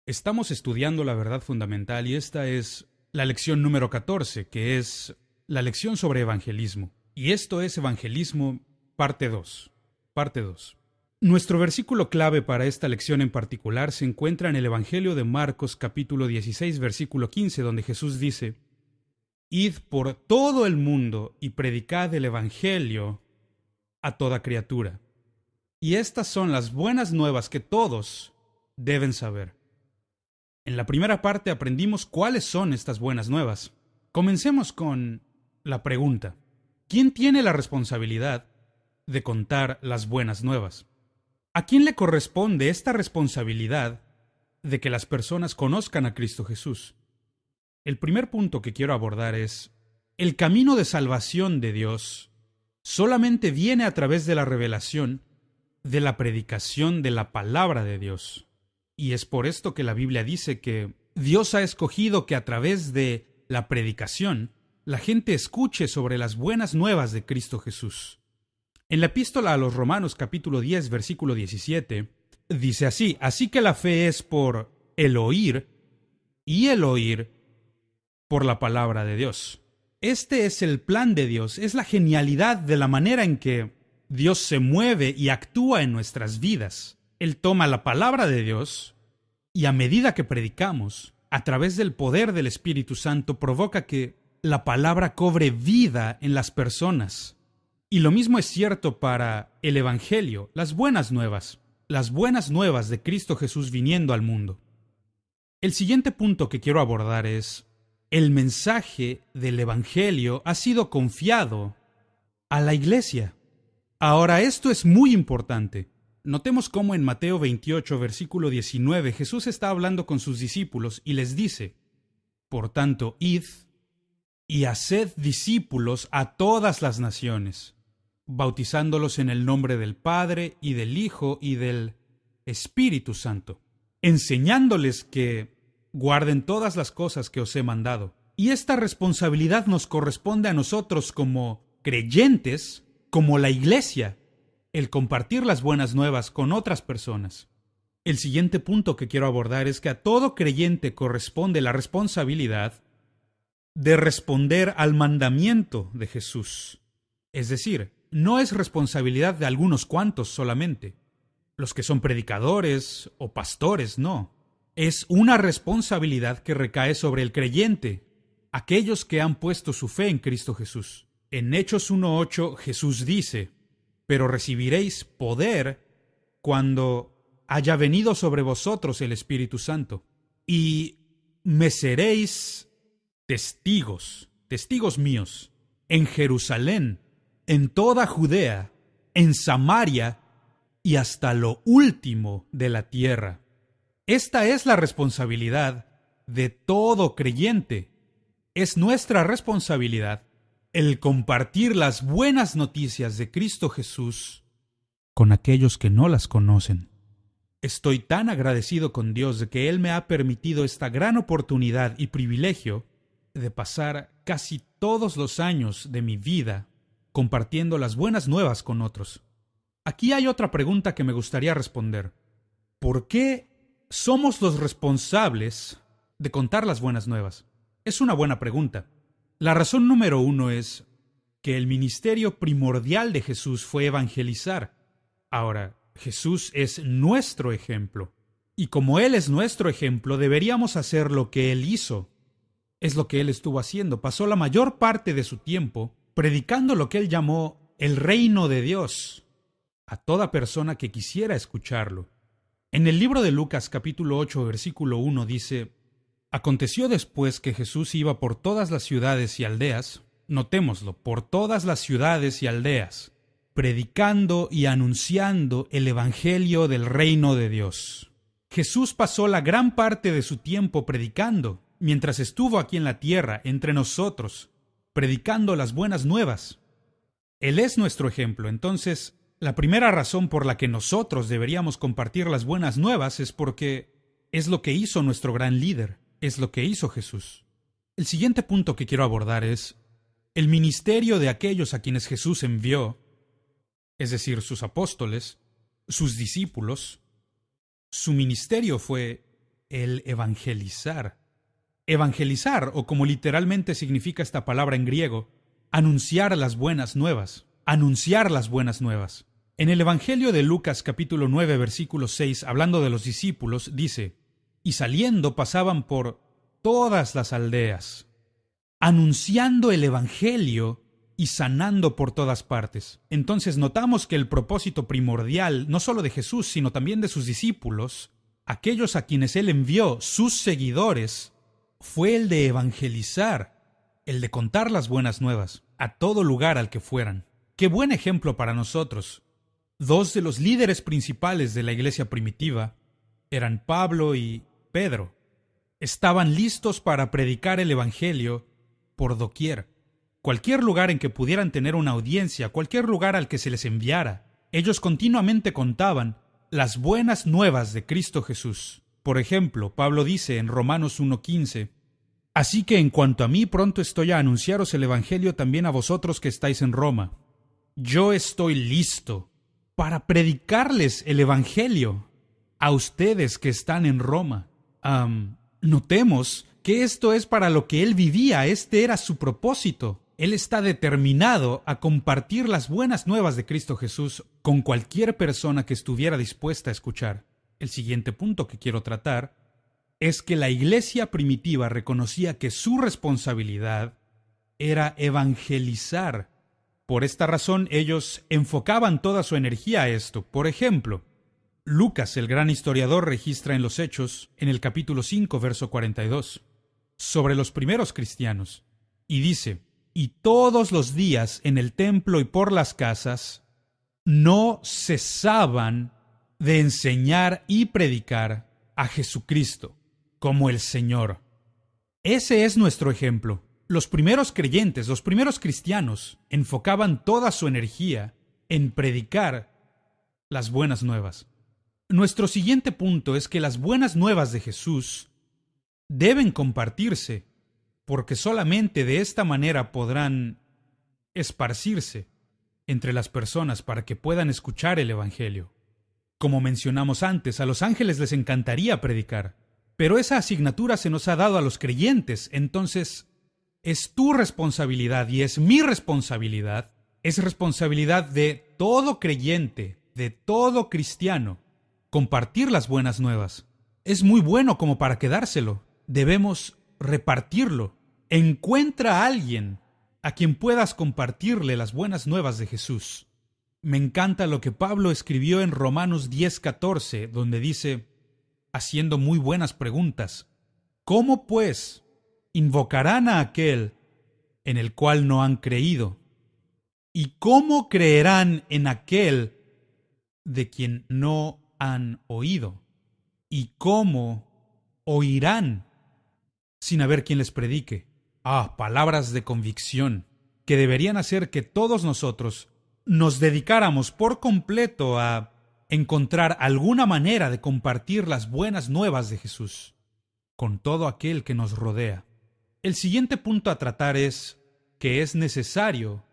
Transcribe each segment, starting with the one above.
Estamos estudiando la verdad fundamental y esta es la lección número 14, que es la lección sobre evangelismo. Y esto es Evangelismo, parte 2. Parte 2. Nuestro versículo clave para esta lección en particular se encuentra en el Evangelio de Marcos capítulo 16, versículo 15, donde Jesús dice: Id por todo el mundo y predicad el Evangelio a toda criatura. Y estas son las buenas nuevas que todos deben saber. En la primera parte aprendimos cuáles son estas buenas nuevas. Comencemos con la pregunta: ¿quién tiene la responsabilidad de contar las buenas nuevas? ¿A quién le corresponde esta responsabilidad de que las personas conozcan a Cristo Jesús? El primer punto que quiero abordar es: el camino de salvación de Dios solamente viene a través de la revelación, de la predicación de la palabra de Dios. Y es por esto que la Biblia dice que Dios ha escogido que a través de la predicación la gente escuche sobre las buenas nuevas de Cristo Jesús. En la epístola a los Romanos capítulo 10 versículo 17 dice así: así que la fe es por el oír y el oír por la palabra de Dios. Este es el plan de Dios, es la genialidad de la manera en que Dios se mueve y actúa en nuestras vidas. Él toma la palabra de Dios y a medida que predicamos, a través del poder del Espíritu Santo, provoca que la palabra cobre vida en las personas. Y lo mismo es cierto para el Evangelio, las buenas nuevas de Cristo Jesús viniendo al mundo. El siguiente punto que quiero abordar es: el mensaje del Evangelio ha sido confiado a la iglesia. Ahora, esto es muy importante. Notemos cómo en Mateo 28, versículo 19, Jesús está hablando con sus discípulos y les dice: por tanto, id y haced discípulos a todas las naciones, bautizándolos en el nombre del Padre y del Hijo y del Espíritu Santo, enseñándoles que guarden todas las cosas que os he mandado. Y esta responsabilidad nos corresponde a nosotros como creyentes, como la iglesia, el compartir las buenas nuevas con otras personas. El siguiente punto que quiero abordar es que a todo creyente corresponde la responsabilidad de responder al mandamiento de Jesús. Es decir, no es responsabilidad de algunos cuantos solamente, los que son predicadores o pastores, no. Es una responsabilidad que recae sobre el creyente, aquellos que han puesto su fe en Cristo Jesús. En Hechos 1:8 Jesús dice: pero recibiréis poder cuando haya venido sobre vosotros el Espíritu Santo, y me seréis testigos míos, en Jerusalén, en toda Judea, en Samaria y hasta lo último de la tierra. Esta es la responsabilidad de todo creyente. Es nuestra responsabilidad el compartir las buenas noticias de Cristo Jesús con aquellos que no las conocen. Estoy tan agradecido con Dios de que Él me ha permitido esta gran oportunidad y privilegio de pasar casi todos los años de mi vida compartiendo las buenas nuevas con otros. Aquí hay otra pregunta que me gustaría responder. ¿Por qué somos los responsables de contar las buenas nuevas? Es una buena pregunta. La razón número 1 es que el ministerio primordial de Jesús fue evangelizar. Ahora, Jesús es nuestro ejemplo. Y como Él es nuestro ejemplo, deberíamos hacer lo que Él hizo. Es lo que Él estuvo haciendo. Pasó la mayor parte de su tiempo predicando lo que Él llamó el reino de Dios a toda persona que quisiera escucharlo. En el libro de Lucas capítulo 8, versículo 1 dice: aconteció después que Jesús iba por todas las ciudades y aldeas, notémoslo, por todas las ciudades y aldeas, predicando y anunciando el evangelio del reino de Dios. Jesús pasó la gran parte de su tiempo predicando, mientras estuvo aquí en la tierra, entre nosotros, predicando las buenas nuevas. Él es nuestro ejemplo. Entonces, la primera razón por la que nosotros deberíamos compartir las buenas nuevas es porque es lo que hizo nuestro gran líder. Es lo que hizo Jesús. El siguiente punto que quiero abordar es el ministerio de aquellos a quienes Jesús envió, es decir, sus apóstoles, sus discípulos. Su ministerio fue el evangelizar. Evangelizar, o como literalmente significa esta palabra en griego, anunciar las buenas nuevas. Anunciar las buenas nuevas. En el Evangelio de Lucas capítulo 9 versículo 6, hablando de los discípulos, dice: y saliendo pasaban por todas las aldeas, anunciando el Evangelio y sanando por todas partes. Entonces notamos que el propósito primordial, no solo de Jesús, sino también de sus discípulos, aquellos a quienes Él envió, sus seguidores, fue el de evangelizar, el de contar las buenas nuevas a todo lugar al que fueran. ¡Qué buen ejemplo para nosotros! Dos de los líderes principales de la iglesia primitiva eran Pablo y Pedro. Estaban listos para predicar el evangelio por doquier. Cualquier lugar en que pudieran tener una audiencia, cualquier lugar al que se les enviara, ellos continuamente contaban las buenas nuevas de Cristo Jesús. Por ejemplo, Pablo dice en Romanos 1:15: así que en cuanto a mí, pronto estoy a anunciaros el evangelio también a vosotros que estáis en Roma. Yo estoy listo para predicarles el evangelio a ustedes que están en Roma. Notemos que esto es para lo que él vivía, este era su propósito. Él está determinado a compartir las buenas nuevas de Cristo Jesús con cualquier persona que estuviera dispuesta a escuchar. El siguiente punto que quiero tratar es que la iglesia primitiva reconocía que su responsabilidad era evangelizar. Por esta razón, ellos enfocaban toda su energía a esto. Por ejemplo, Lucas, el gran historiador, registra en los Hechos, en el capítulo 5, verso 42, sobre los primeros cristianos, y dice: y todos los días en el templo y por las casas no cesaban de enseñar y predicar a Jesucristo como el Señor. Ese es nuestro ejemplo. Los primeros creyentes, los primeros cristianos, enfocaban toda su energía en predicar las buenas nuevas. Nuestro siguiente punto es que las buenas nuevas de Jesús deben compartirse, porque solamente de esta manera podrán esparcirse entre las personas para que puedan escuchar el Evangelio. Como mencionamos antes, a los ángeles les encantaría predicar, pero esa asignatura se nos ha dado a los creyentes, entonces es tu responsabilidad y es mi responsabilidad, es responsabilidad de todo creyente, de todo cristiano, compartir las buenas nuevas. Es muy bueno como para quedárselo. Debemos repartirlo. Encuentra a alguien a quien puedas compartirle las buenas nuevas de Jesús. Me encanta lo que Pablo escribió en Romanos 10:14, donde dice, haciendo muy buenas preguntas: ¿cómo pues invocarán a aquel en el cual no han creído? ¿Y cómo creerán en aquel de quien no han oído? ¿Y cómo oirán sin haber quien les predique? Palabras de convicción que deberían hacer que todos nosotros nos dedicáramos por completo a encontrar alguna manera de compartir las buenas nuevas de Jesús con todo aquel que nos rodea. El siguiente punto a tratar es que es necesario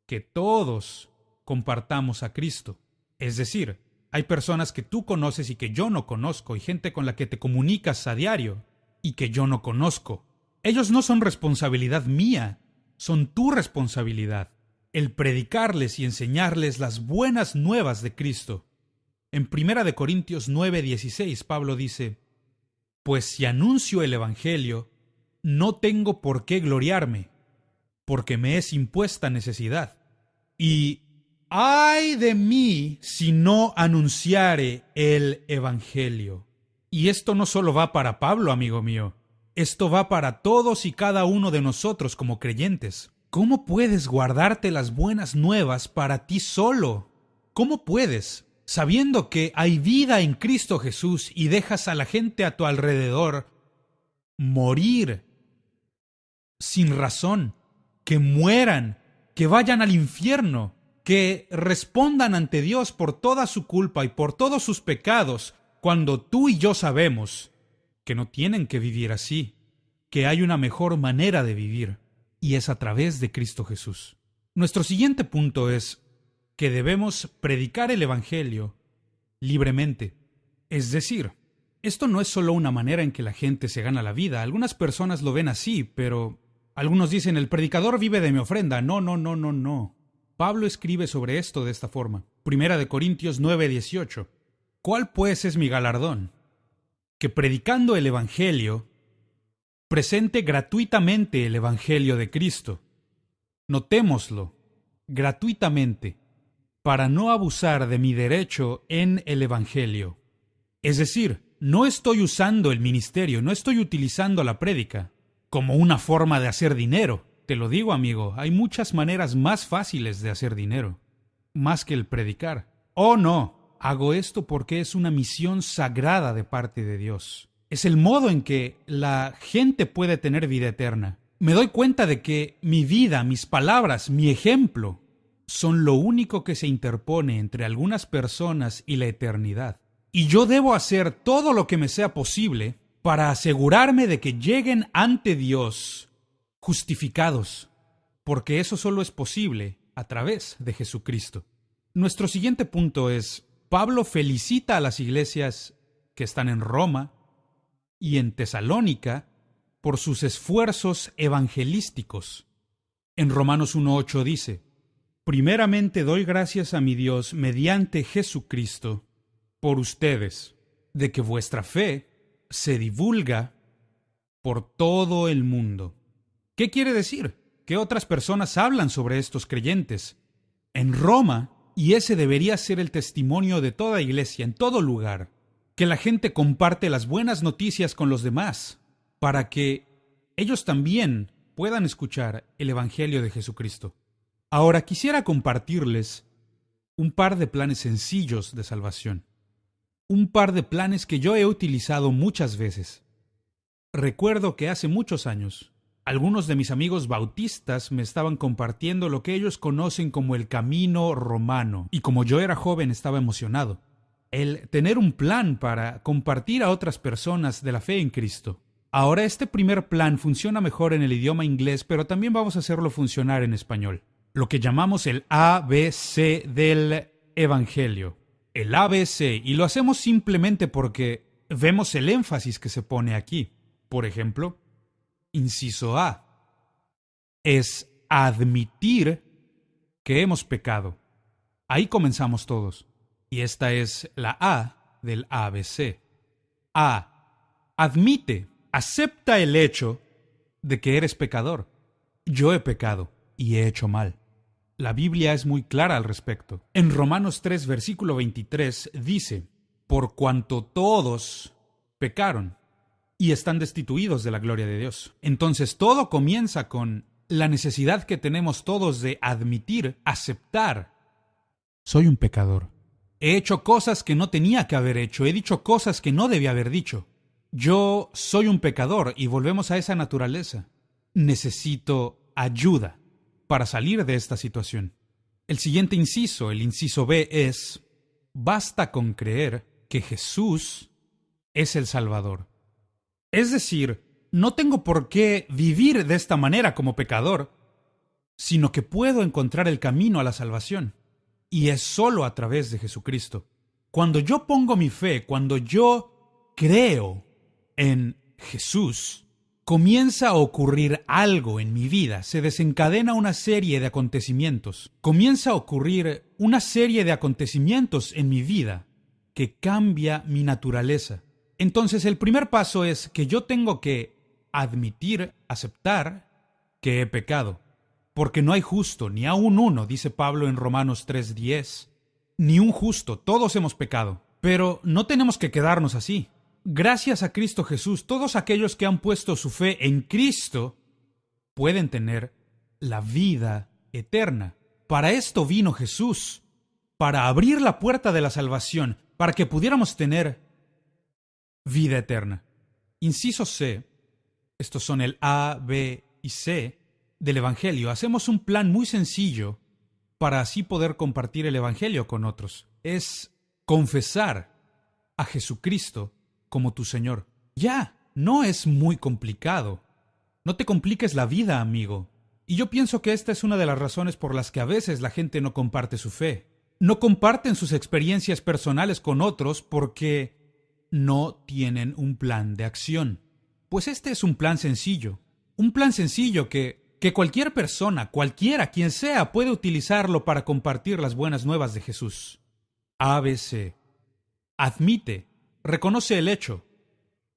que todos compartamos a Cristo. Es decir, hay personas que tú conoces y que yo no conozco, y gente con la que te comunicas a diario y que yo no conozco. Ellos no son responsabilidad mía, son tu responsabilidad, el predicarles y enseñarles las buenas nuevas de Cristo. En 1 Corintios 9:16, Pablo dice: pues si anuncio el Evangelio, no tengo por qué gloriarme, porque me es impuesta necesidad. Y ¡ay de mí si no anunciare el Evangelio! Y esto no solo va para Pablo, amigo mío. Esto va para todos y cada uno de nosotros como creyentes. ¿Cómo puedes guardarte las buenas nuevas para ti solo? ¿Cómo puedes, sabiendo que hay vida en Cristo Jesús y dejas a la gente a tu alrededor morir sin razón, que mueran, que vayan al infierno, que respondan ante Dios por toda su culpa y por todos sus pecados, cuando tú y yo sabemos que no tienen que vivir así, que hay una mejor manera de vivir, y es a través de Cristo Jesús? Nuestro siguiente punto es que debemos predicar el Evangelio libremente, es decir, Esto no es solo una manera en que la gente se gana la vida. Algunas personas lo ven así, pero algunos dicen, el predicador vive de mi ofrenda. No, no, no, no, no. Pablo escribe sobre esto de esta forma. Primera de Corintios 9:18. ¿Cuál pues es mi galardón? Que predicando el Evangelio, presente gratuitamente el Evangelio de Cristo. Notémoslo, gratuitamente, para no abusar de mi derecho en el Evangelio. Es decir, no estoy usando el ministerio, no estoy utilizando la prédica como una forma de hacer dinero. Te lo digo, amigo, hay muchas maneras más fáciles de hacer dinero, más que el predicar. Oh, no, hago esto porque es una misión sagrada de parte de Dios. Es el modo en que la gente puede tener vida eterna. Me doy cuenta de que mi vida, mis palabras, mi ejemplo, son lo único que se interpone entre algunas personas y la eternidad. Y yo debo hacer todo lo que me sea posible para asegurarme de que lleguen ante Dios justificados, porque eso solo es posible a través de Jesucristo. Nuestro siguiente punto es, Pablo felicita a las iglesias que están en Roma y en Tesalónica por sus esfuerzos evangelísticos. En Romanos 1:8 dice, primeramente doy gracias a mi Dios mediante Jesucristo por ustedes, de que vuestra fe se divulga por todo el mundo. ¿Qué quiere decir? Que otras personas hablan sobre estos creyentes en Roma, y ese debería ser el testimonio de toda iglesia en todo lugar, que la gente comparte las buenas noticias con los demás, para que ellos también puedan escuchar el Evangelio de Jesucristo. Ahora quisiera compartirles un par de planes sencillos de salvación. Un par de planes que yo he utilizado muchas veces. Recuerdo que hace muchos años, algunos de mis amigos bautistas me estaban compartiendo lo que ellos conocen como el camino romano, y como yo era joven estaba emocionado. El tener un plan para compartir a otras personas de la fe en Cristo. Ahora este primer plan funciona mejor en el idioma inglés, pero también vamos a hacerlo funcionar en español. Lo que llamamos el ABC del Evangelio. El ABC, y lo hacemos simplemente porque vemos el énfasis que se pone aquí. Por ejemplo, inciso A es admitir que hemos pecado. Ahí comenzamos todos. Y esta es la A del ABC. A. Admite, acepta el hecho de que eres pecador. Yo he pecado y he hecho mal. La Biblia es muy clara al respecto. En Romanos 3, versículo 23, dice, por cuanto todos pecaron y están destituidos de la gloria de Dios. Entonces todo comienza con la necesidad que tenemos todos de admitir, aceptar. Soy un pecador. He hecho cosas que no tenía que haber hecho. He dicho cosas que no debía haber dicho. Yo soy un pecador y volvemos a esa naturaleza. Necesito ayuda para salir de esta situación. El siguiente inciso, el inciso B, es: basta con creer que Jesús es el Salvador. Es decir, no tengo por qué vivir de esta manera como pecador, sino que puedo encontrar el camino a la salvación. Y es solo a través de Jesucristo. Cuando yo pongo mi fe, cuando yo creo en Jesús, comienza a ocurrir algo en mi vida, se desencadena una serie de acontecimientos. Comienza a ocurrir una serie de acontecimientos en mi vida que cambia mi naturaleza. Entonces el primer paso es que yo tengo que admitir, aceptar que he pecado. Porque no hay justo, ni aun uno, dice Pablo en Romanos 3:10. Ni un justo, todos hemos pecado. Pero no tenemos que quedarnos así. Gracias a Cristo Jesús, todos aquellos que han puesto su fe en Cristo pueden tener la vida eterna. Para esto vino Jesús, para abrir la puerta de la salvación, para que pudiéramos tener vida eterna. Inciso C, estos son el A, B y C del Evangelio. Hacemos un plan muy sencillo para así poder compartir el Evangelio con otros. Es confesar a Jesucristo como tu Señor. Ya, no es muy complicado. No te compliques la vida, amigo. Y yo pienso que esta es una de las razones por las que a veces la gente no comparte su fe. No comparten sus experiencias personales con otros porque no tienen un plan de acción. Pues este es un plan sencillo. Un plan sencillo que cualquier persona, cualquiera, quien sea, puede utilizarlo para compartir las buenas nuevas de Jesús. ABC. Admite, reconoce el hecho.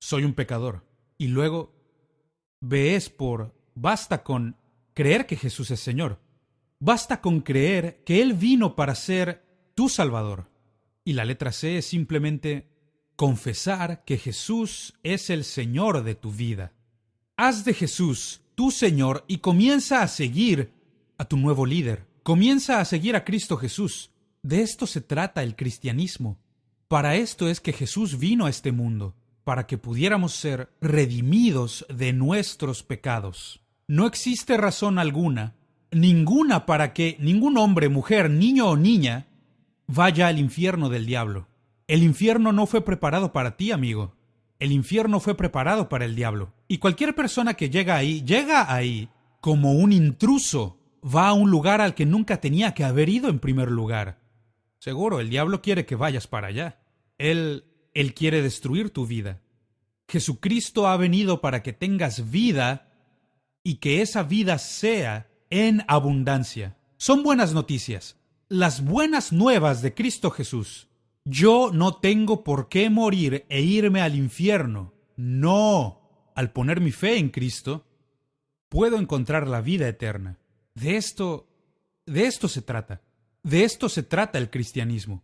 Soy un pecador. Y luego, B es por, basta con creer que Jesús es Señor. Basta con creer que Él vino para ser tu Salvador. Y la letra C es simplemente confesar que Jesús es el Señor de tu vida. Haz de Jesús tu Señor y comienza a seguir a tu nuevo líder. Comienza a seguir a Cristo Jesús. De esto se trata el cristianismo. Para esto es que Jesús vino a este mundo, para que pudiéramos ser redimidos de nuestros pecados. No existe razón alguna, ninguna, para que ningún hombre, mujer, niño o niña vaya al infierno del diablo. El infierno no fue preparado para ti, amigo. El infierno fue preparado para el diablo. Y cualquier persona que llega ahí como un intruso. Va a un lugar al que nunca tenía que haber ido en primer lugar. Seguro, el diablo quiere que vayas para allá. Él quiere destruir tu vida. Jesucristo ha venido para que tengas vida y que esa vida sea en abundancia. Son buenas noticias. Las buenas nuevas de Cristo Jesús. Yo no tengo por qué morir e irme al infierno. No. Al poner mi fe en Cristo, puedo encontrar la vida eterna. De esto se trata. De esto se trata el cristianismo.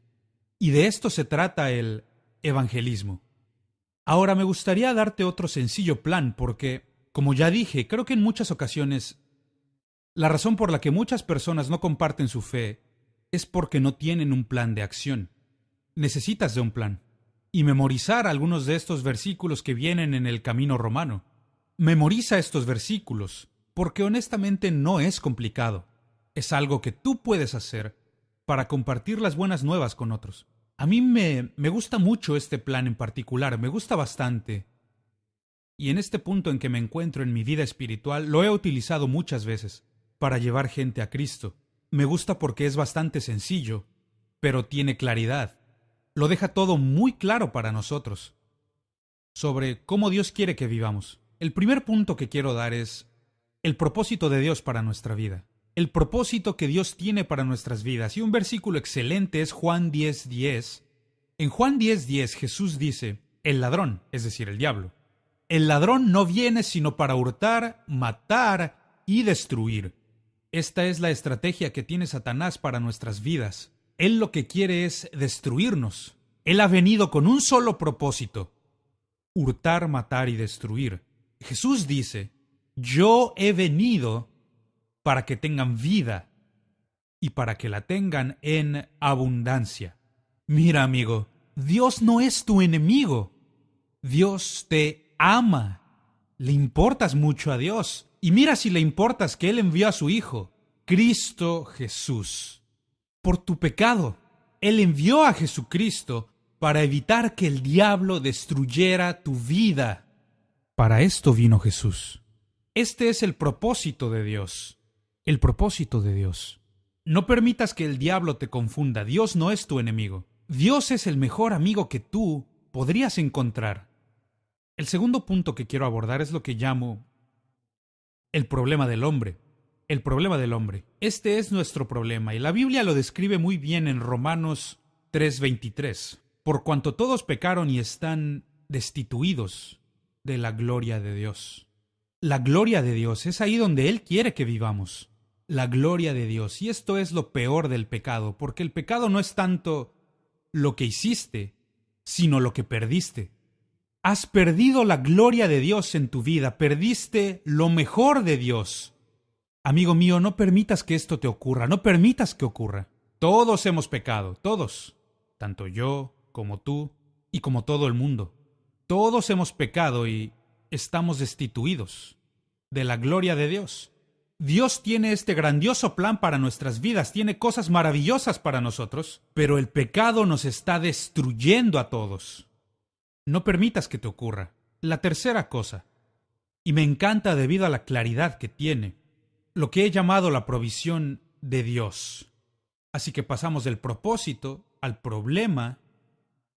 Y de esto se trata el evangelismo. Ahora me gustaría darte otro sencillo plan porque, como ya dije, creo que en muchas ocasiones la razón por la que muchas personas no comparten su fe es porque no tienen un plan de acción. Necesitas de un plan. Y memorizar algunos de estos versículos que vienen en el Camino Romano. Memoriza estos versículos, porque honestamente no es complicado. Es algo que tú puedes hacer para compartir las buenas nuevas con otros. A mí me gusta mucho este plan en particular, me gusta bastante. Y en este punto en que me encuentro en mi vida espiritual, lo he utilizado muchas veces para llevar gente a Cristo. Me gusta porque es bastante sencillo, pero tiene claridad. Lo deja todo muy claro para nosotros, sobre cómo Dios quiere que vivamos. El primer punto que quiero dar es el propósito de Dios para nuestra vida. El propósito que Dios tiene para nuestras vidas. Y un versículo excelente es Juan 10:10. En Juan 10:10 Jesús dice, el ladrón, es decir, el diablo, el ladrón no viene sino para hurtar, matar y destruir. Esta es la estrategia que tiene Satanás para nuestras vidas. Él lo que quiere es destruirnos. Él ha venido con un solo propósito: hurtar, matar y destruir. Jesús dice, yo he venido para que tengan vida y para que la tengan en abundancia. Mira, amigo, Dios no es tu enemigo. Dios te ama. Le importas mucho a Dios. Y mira si le importas que Él envió a su Hijo, Cristo Jesús. Por tu pecado, Él envió a Jesucristo para evitar que el diablo destruyera tu vida. Para esto vino Jesús. Este es el propósito de Dios. El propósito de Dios. No permitas que el diablo te confunda. Dios no es tu enemigo. Dios es el mejor amigo que tú podrías encontrar. El segundo punto que quiero abordar es lo que llamo el problema del hombre. El problema del hombre. Este es nuestro problema y la Biblia lo describe muy bien en Romanos 3:23. Por cuanto todos pecaron y están destituidos de la gloria de Dios. La gloria de Dios es ahí donde Él quiere que vivamos. La gloria de Dios. Y esto es lo peor del pecado, porque el pecado no es tanto lo que hiciste, sino lo que perdiste. Has perdido la gloria de Dios en tu vida, perdiste lo mejor de Dios. Amigo mío, no permitas que esto te ocurra, no permitas que ocurra. Todos hemos pecado, todos. Tanto yo, como tú, y como todo el mundo. Todos hemos pecado y estamos destituidos de la gloria de Dios. Dios tiene este grandioso plan para nuestras vidas, tiene cosas maravillosas para nosotros, pero el pecado nos está destruyendo a todos. No permitas que te ocurra. La tercera cosa, y me encanta debido a la claridad que tiene, lo que he llamado la provisión de Dios. Así que pasamos del propósito al problema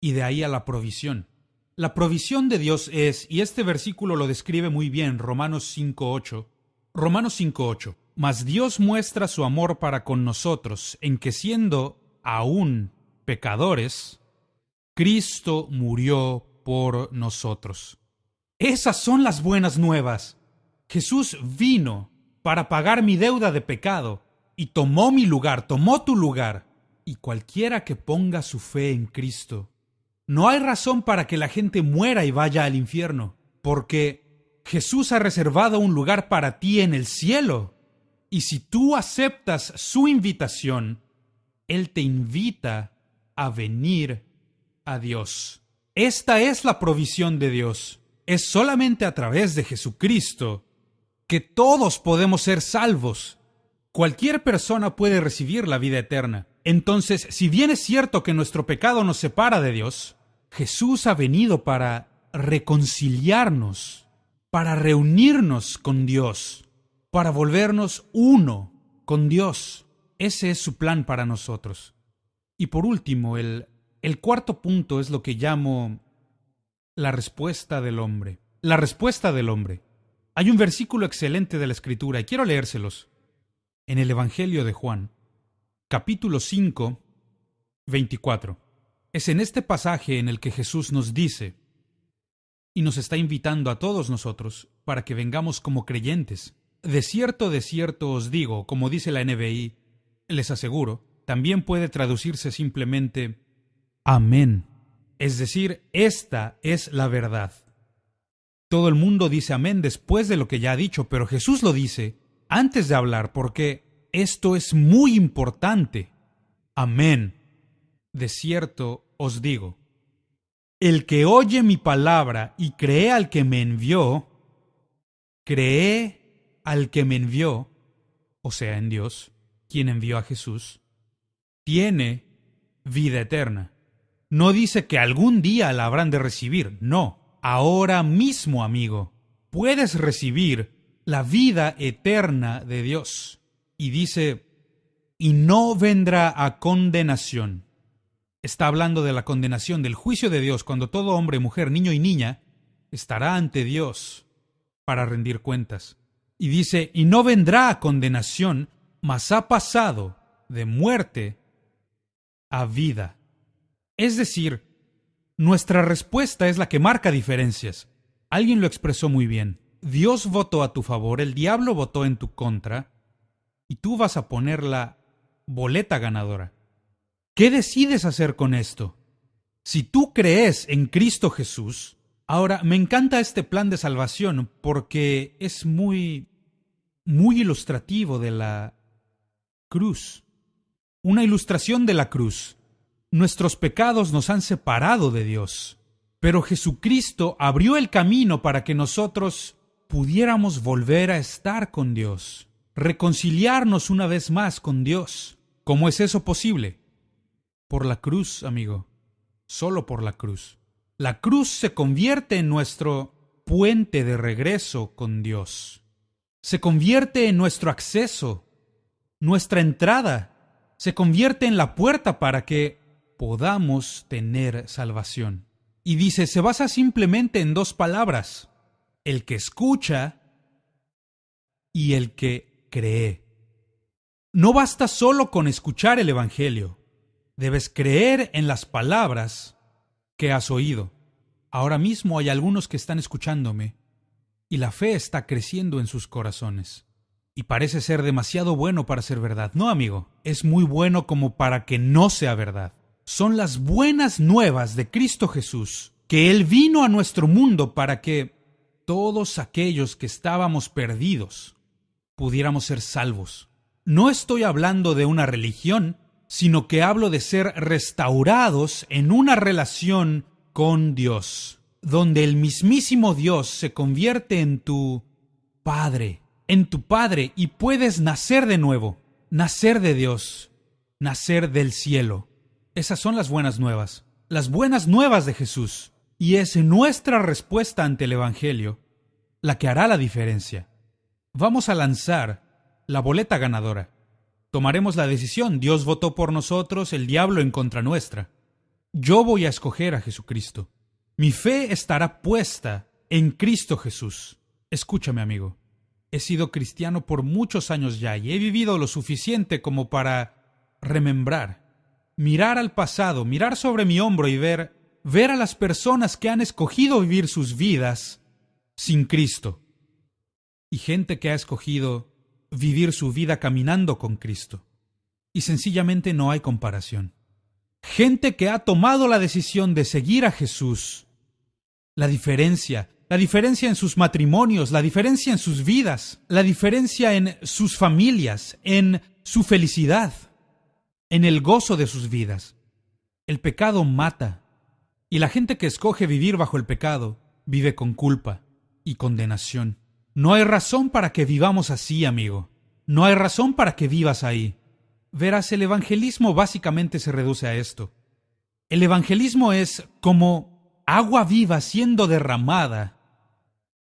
y de ahí a la provisión. La provisión de Dios es, y este versículo lo describe muy bien, Romanos 5:8. Romanos 5:8. Mas Dios muestra su amor para con nosotros, en que siendo aún pecadores, Cristo murió por nosotros. Esas son las buenas nuevas. Jesús vino para pagar mi deuda de pecado y tomó mi lugar, tomó tu lugar. Y cualquiera que ponga su fe en Cristo, no hay razón para que la gente muera y vaya al infierno, porque Jesús ha reservado un lugar para ti en el cielo. Y si tú aceptas su invitación, Él te invita a venir a Dios. Esta es la provisión de Dios. Es solamente a través de Jesucristo que todos podemos ser salvos. Cualquier persona puede recibir la vida eterna. Entonces, si bien es cierto que nuestro pecado nos separa de Dios, Jesús ha venido para reconciliarnos, para reunirnos con Dios, para volvernos uno con Dios. Ese es su plan para nosotros. Y por último, el cuarto punto es lo que llamo la respuesta del hombre. La respuesta del hombre. Hay un versículo excelente de la Escritura y quiero leérselos. En el Evangelio de Juan, capítulo 5, 24. Es en este pasaje en el que Jesús nos dice y nos está invitando a todos nosotros para que vengamos como creyentes. De cierto os digo, como dice la NBI, les aseguro, también puede traducirse simplemente amén. Es decir, esta es la verdad. Todo el mundo dice amén después de lo que ya ha dicho, pero Jesús lo dice antes de hablar, porque esto es muy importante. Amén. De cierto os digo, el que oye mi palabra y cree al que me envió, cree al que me envió, o sea, en Dios, quien envió a Jesús, tiene vida eterna. No dice que algún día la habrán de recibir, no. Ahora mismo, amigo, puedes recibir la vida eterna de Dios. Y dice, y no vendrá a condenación. Está hablando de la condenación, del juicio de Dios, cuando todo hombre, mujer, niño y niña estará ante Dios para rendir cuentas. Y dice, y no vendrá a condenación, mas ha pasado de muerte a vida. Es decir, nuestra respuesta es la que marca diferencias. Alguien lo expresó muy bien. Dios votó a tu favor, el diablo votó en tu contra, y tú vas a poner la boleta ganadora. ¿Qué decides hacer con esto? Si tú crees en Cristo Jesús, ahora me encanta este plan de salvación porque es muy ilustrativo de la cruz. Una ilustración de la cruz. Nuestros pecados nos han separado de Dios, pero Jesucristo abrió el camino para que nosotros pudiéramos volver a estar con Dios, reconciliarnos una vez más con Dios. ¿Cómo es eso posible? Por la cruz, amigo. Solo por la cruz. La cruz se convierte en nuestro puente de regreso con Dios. Se convierte en nuestro acceso, nuestra entrada. Se convierte en la puerta para que podamos tener salvación. Y dice, se basa simplemente en dos palabras: el que escucha y el que cree. No basta solo con escuchar el Evangelio. Debes creer en las palabras que has oído. Ahora mismo hay algunos que están escuchándome y la fe está creciendo en sus corazones. Y parece ser demasiado bueno para ser verdad. No, amigo, es muy bueno como para que no sea verdad. Son las buenas nuevas de Cristo Jesús, que Él vino a nuestro mundo para que todos aquellos que estábamos perdidos pudiéramos ser salvos. No estoy hablando de una religión, sino que hablo de ser restaurados en una relación con Dios, donde el mismísimo Dios se convierte en tu Padre, y puedes nacer de nuevo, nacer de Dios, nacer del cielo. Esas son las buenas nuevas de Jesús, y es nuestra respuesta ante el Evangelio la que hará la diferencia. Vamos a lanzar la boleta ganadora. Tomaremos la decisión. Dios votó por nosotros, el diablo en contra nuestra. Yo voy a escoger a Jesucristo. Mi fe estará puesta en Cristo Jesús. Escúchame, amigo. He sido cristiano por muchos años ya y he vivido lo suficiente como para remembrar, mirar al pasado, mirar sobre mi hombro y ver a las personas que han escogido vivir sus vidas sin Cristo y gente que ha escogido vivir su vida caminando con Cristo. Y sencillamente no hay comparación. Gente que ha tomado la decisión de seguir a Jesús. La diferencia en sus matrimonios, la diferencia en sus vidas, la diferencia en sus familias, en su felicidad, en el gozo de sus vidas. El pecado mata, y la gente que escoge vivir bajo el pecado vive con culpa y condenación. No hay razón para que vivamos así, amigo. No hay razón para que vivas ahí. Verás, el evangelismo básicamente se reduce a esto. El evangelismo es como agua viva siendo derramada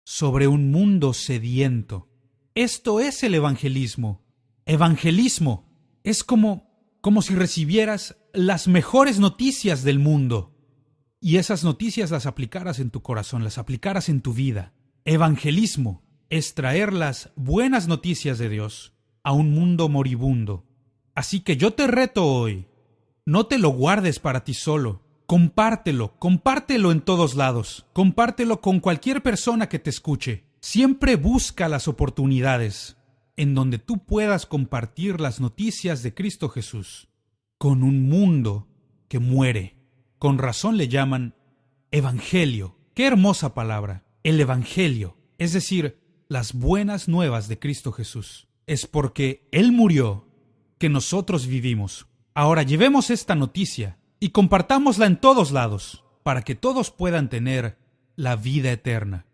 sobre un mundo sediento. Esto es el evangelismo. Evangelismo es como si recibieras las mejores noticias del mundo y esas noticias las aplicaras en tu corazón, las aplicaras en tu vida. Evangelismo es traer las buenas noticias de Dios a un mundo moribundo. Así que yo te reto hoy, no te lo guardes para ti solo. Compártelo en todos lados. Compártelo con cualquier persona que te escuche. Siempre busca las oportunidades en donde tú puedas compartir las noticias de Cristo Jesús con un mundo que muere. Con razón le llaman Evangelio. ¡Qué hermosa palabra! El Evangelio, es decir, las buenas nuevas de Cristo Jesús. Es porque Él murió que nosotros vivimos. Ahora llevemos esta noticia y compartámosla en todos lados, para que todos puedan tener la vida eterna.